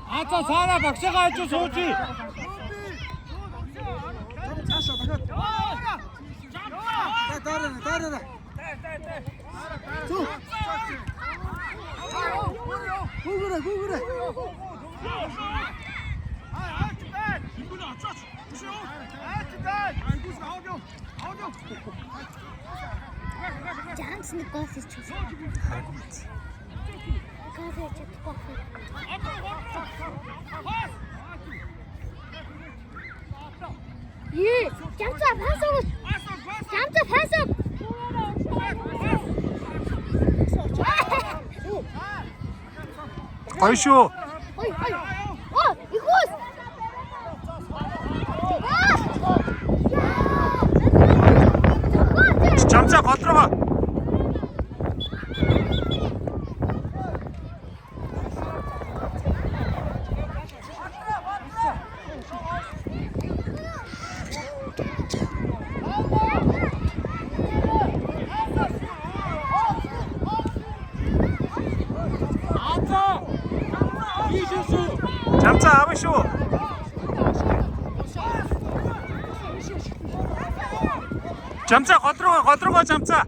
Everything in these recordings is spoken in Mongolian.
아차 사나 박사가 해줘 소지. 따라라. 고그래. Jan's in the golf is just 예, 잠깐 파속. 아이쇼. 어이. 이거. 잠자 거 들어가. 잠자 아버쇼. 잠자 거 들어가 잠자.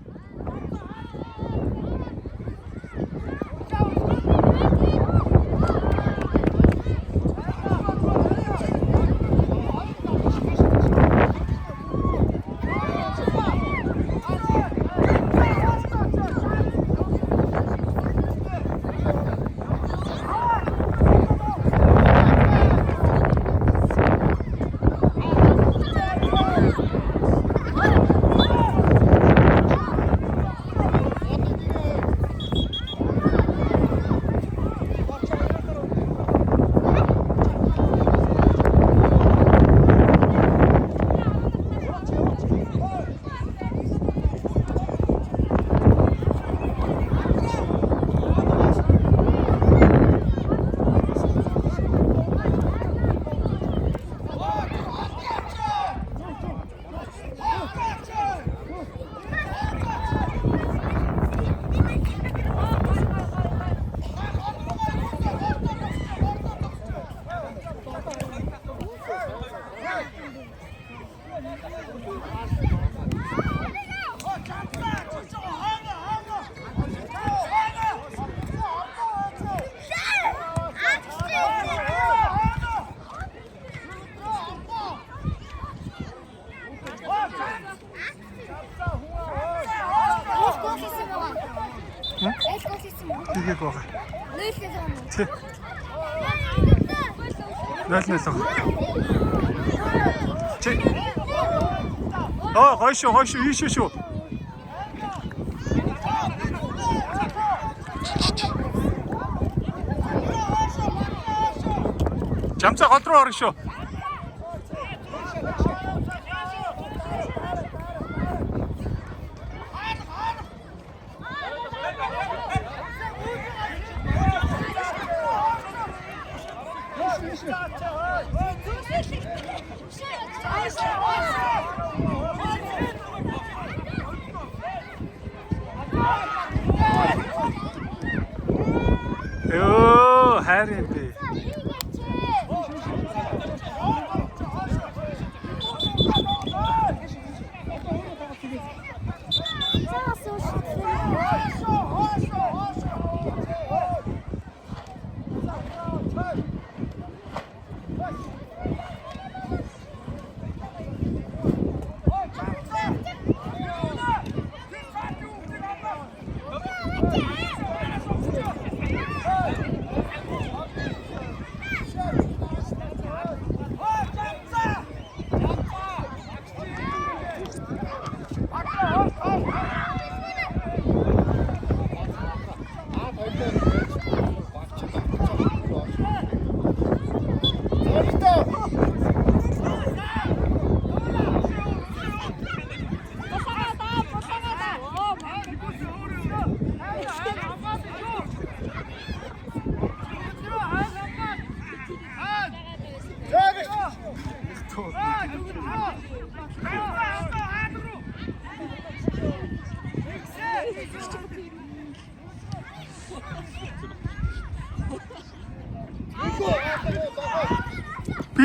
이게 거가. 나이스. 거이쇼 이쇼쇼. 잠자 거 들어가 쇼. 요 하리비.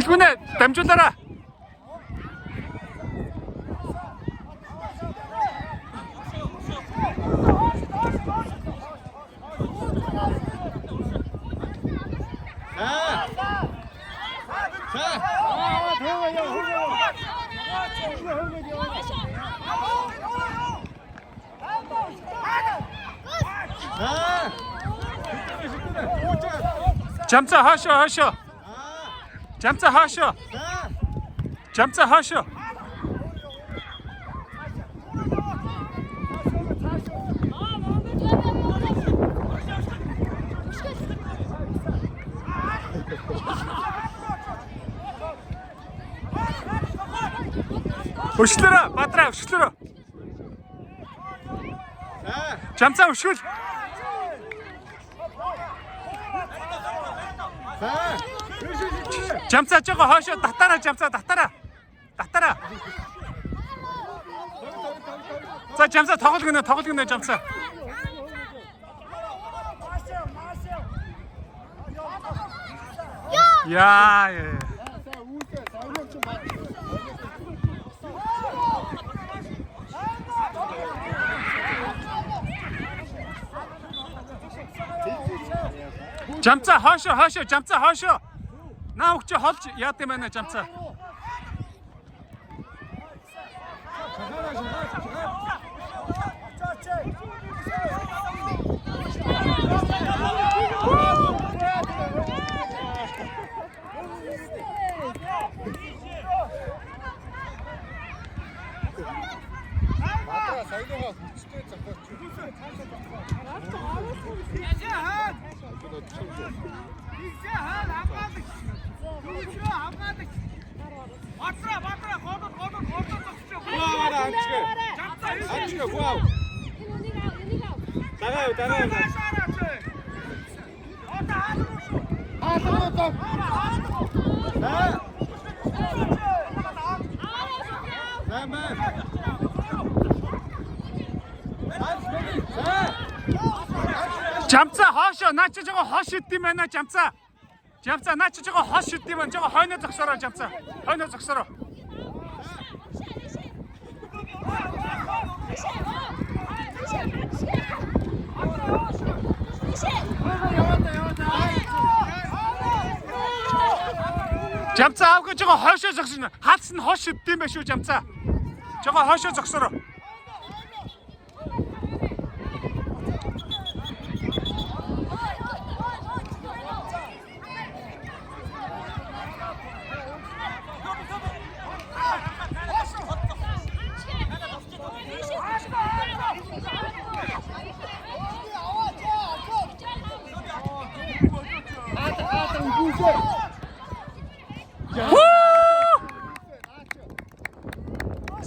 Дэлгүүнээ дамжуулаарай. Жамцаа хаашаа. Жамцаа хаашаа. Жамцаа хаашаа. Өшлөрөө, Бадраа өшлөрөө. Жамцаа өшгөл. Жамцаа жоо хаашаа татараа жамцаа татараа. За жамцаа тоглоно жамцаа. Яа. Жамцаа хаашаа жамцаа хаашаа. Наа өгч холж яад юм байна жамцаа. Жамцаа хаашаа наач жоо хош идэм байна жамцаа. Жамцаа наач жоо хош идэм байна. Жоо хойноо зогсороо жамцаа. Хойноо зогсороо. Жамцаа авах жоо хойшоо зогсоно. Хаалс нь хош идэм байх шүү жамцаа. Жоо хойшоо зогсороо.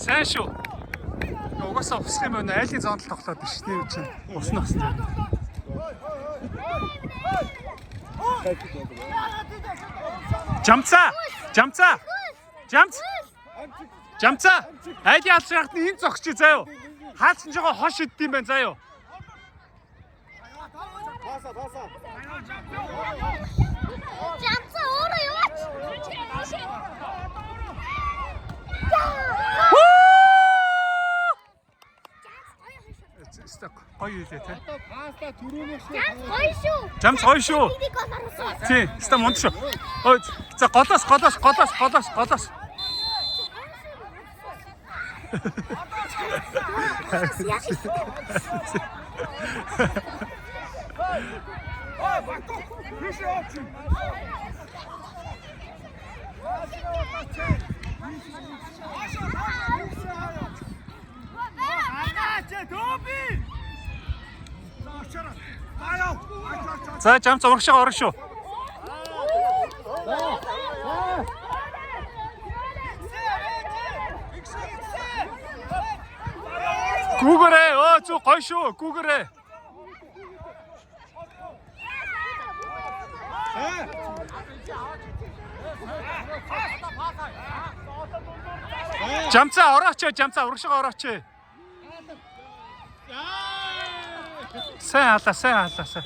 Сайн шүү. Угаасаа усах юм байна. Айлын зоонд тоглоод биш тийм чинь. Уснах хэрэгтэй. Жамцаа. Айлын алж яахад энэ зогсчих заяа. Хаалсан жоо хош идэм байна заяа. Жамцаа өөрөө яваач. Гоё юу лээ те. Паста түрүүнээс Гоё шүү. Жамц гоё шүү. Тий, ста монд шүү. Ой, за голоос. За жамц урагшаа орно шүү. Гүгэрээ, зүү гоё шүү, гүгэрээ. Жамцаа орооч, урагшаа орооч. Сайн халаа.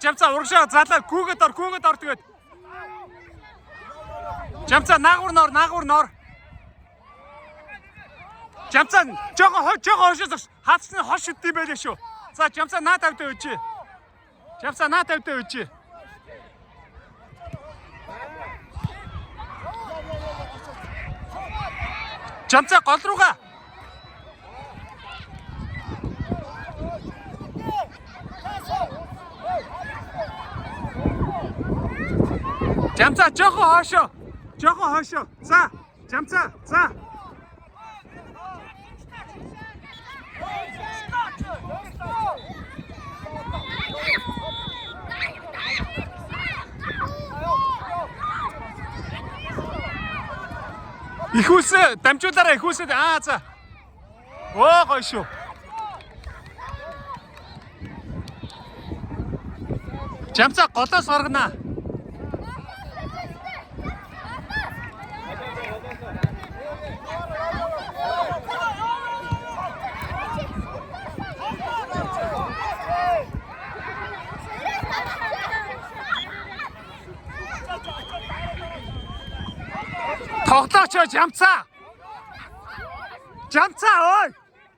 Жамцаа урагшаа залаа гүүгээд ор тэгээд. Жамцаа наагур нор. Жамцаа жоо хошоос хатсны хош идэм байлээ шүү. За жамцаа наа тавьдаа үжи. Жамцаа гол руугаа. Жамцаа жоохон хоошоо. За, жамцаа. Ихүүсээ дамжуулаарай ихүүсээ. За. Гоё шүү. Жамцаа голоос гаргана. Тоглооч жамцаа. Ой.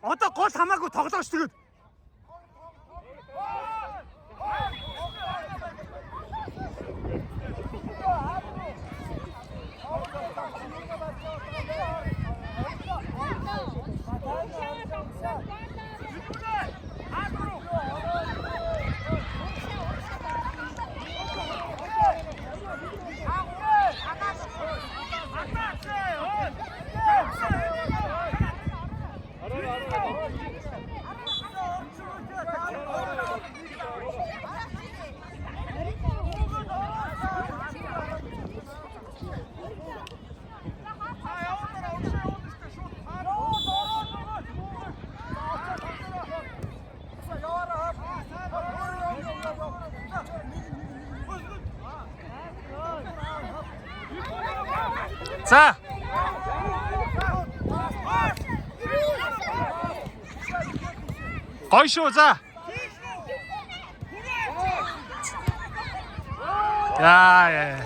Одоо гол хамаагүй тоглооч тэгээд. За. Гоё шүү за. Яа.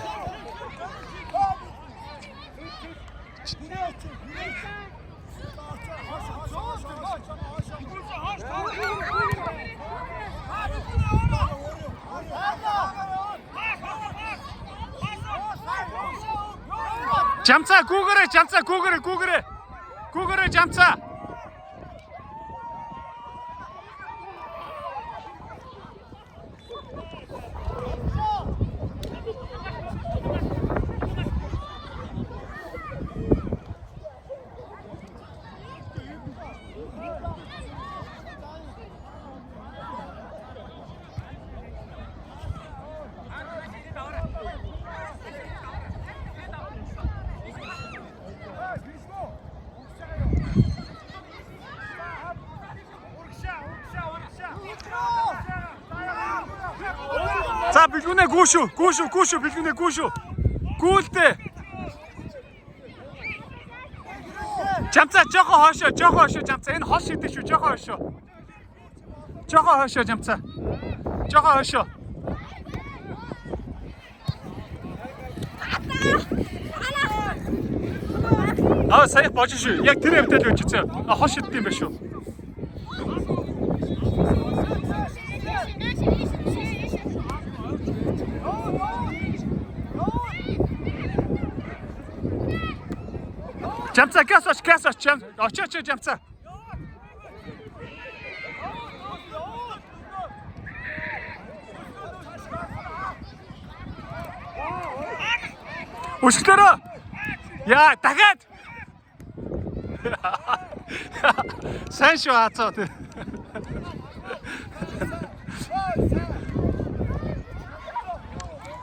Жамцаа гүүгээрээ жамцаа. За бэлгүнэ гүүшүү бэлгүнэ гүүшүү. Гүүлдэ. Жамцаа жоохон хоошоо жамцаа. Энэ хол шидэж шүү жоохон хоошоо жамцаа. Жоохон хоошоо. Сая бож шүү. Яг тэр хэмтэл үжицээ. Хол шиддэг юм байна шүү. Жамцаа газ очиж жамцаа. Өсгөлөөрөө. Яа, дахиад. Сайн шүү хацаа.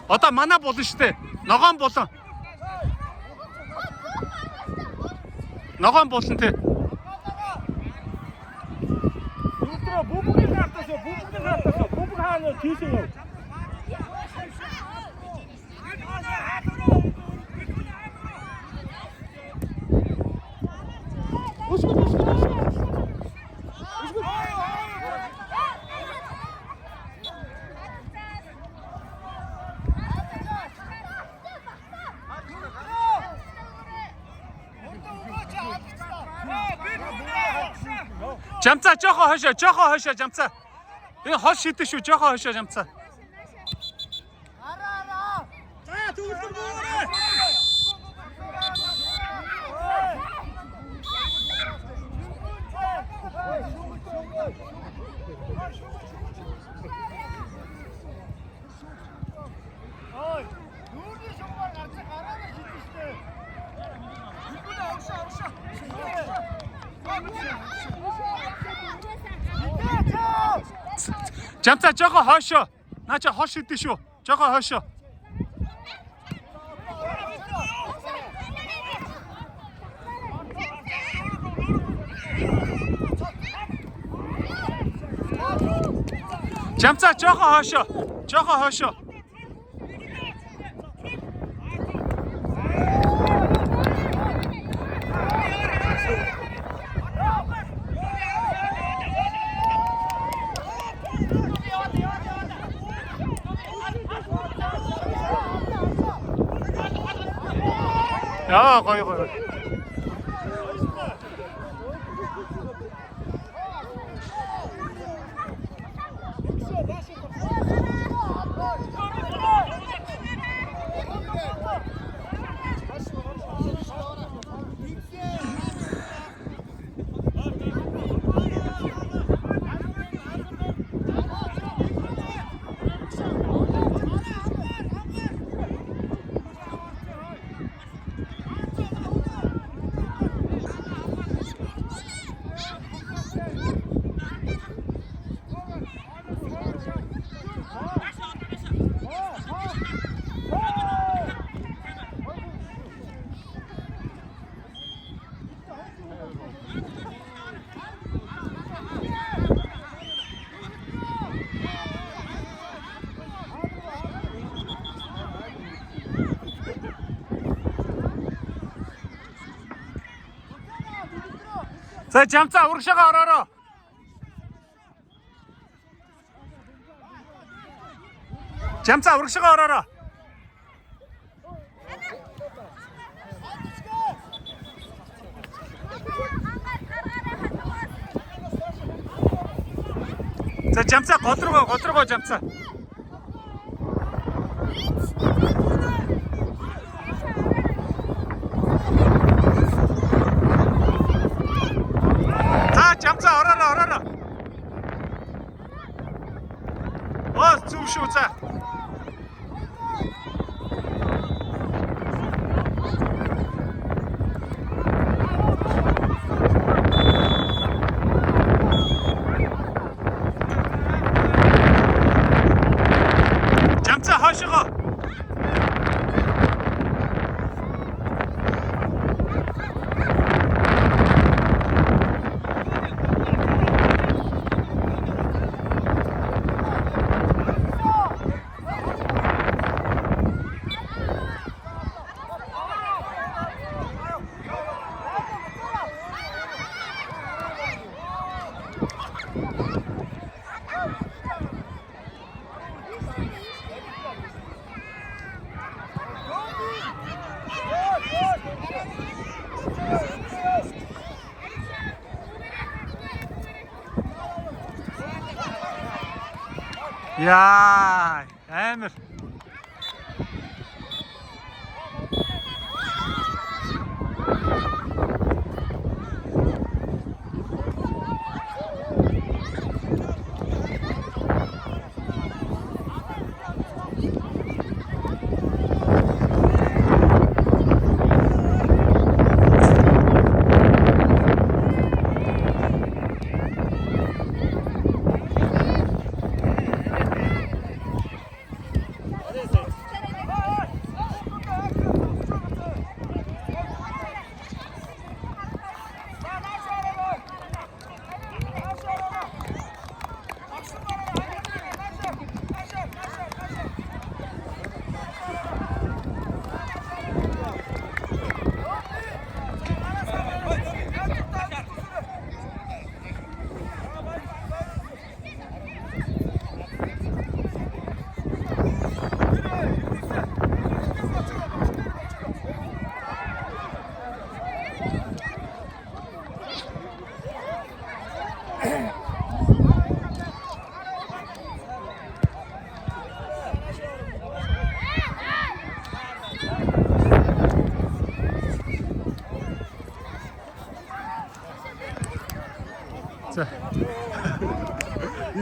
Одоо манай болно штэ. Ногоон болно. Ногоон болно те. Бубугийн хартаас бубуг хаана тийшээ яв. Жамцаа жоохон хойшоо жамцаа. Энэ хол шидэж шүү, жоохон хойшоо жамцаа. За төгөлдөр бөөрэ. Ой, юуны шугамар гарч гараад шидэж штэ. Юуны авшаа. Жамцаа жоохон хойшоо. Наа чи хол шидэж шүү. Жоохон хойшоо. Жамцаа жоохон хойшоо. Яа, гоё. За жамцаа урагшаага ороорой. Жамцаа урагшаага ороорой. За жамцаа гол руу жамцаа. Жамцаа ороорой. Ос зүв шүү за. Жамцаа хойшоо. Яа, амар.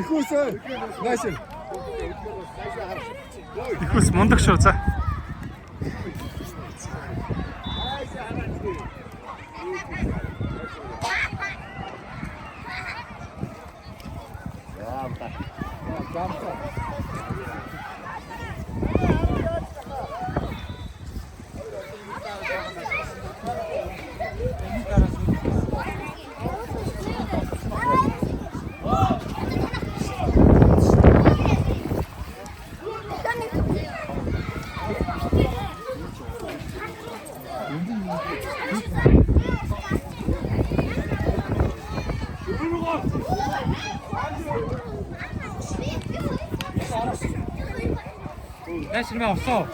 Ихүүсээ. Нааш. Ихүүс мундаг шүү за. Нааш нэмээ авсан.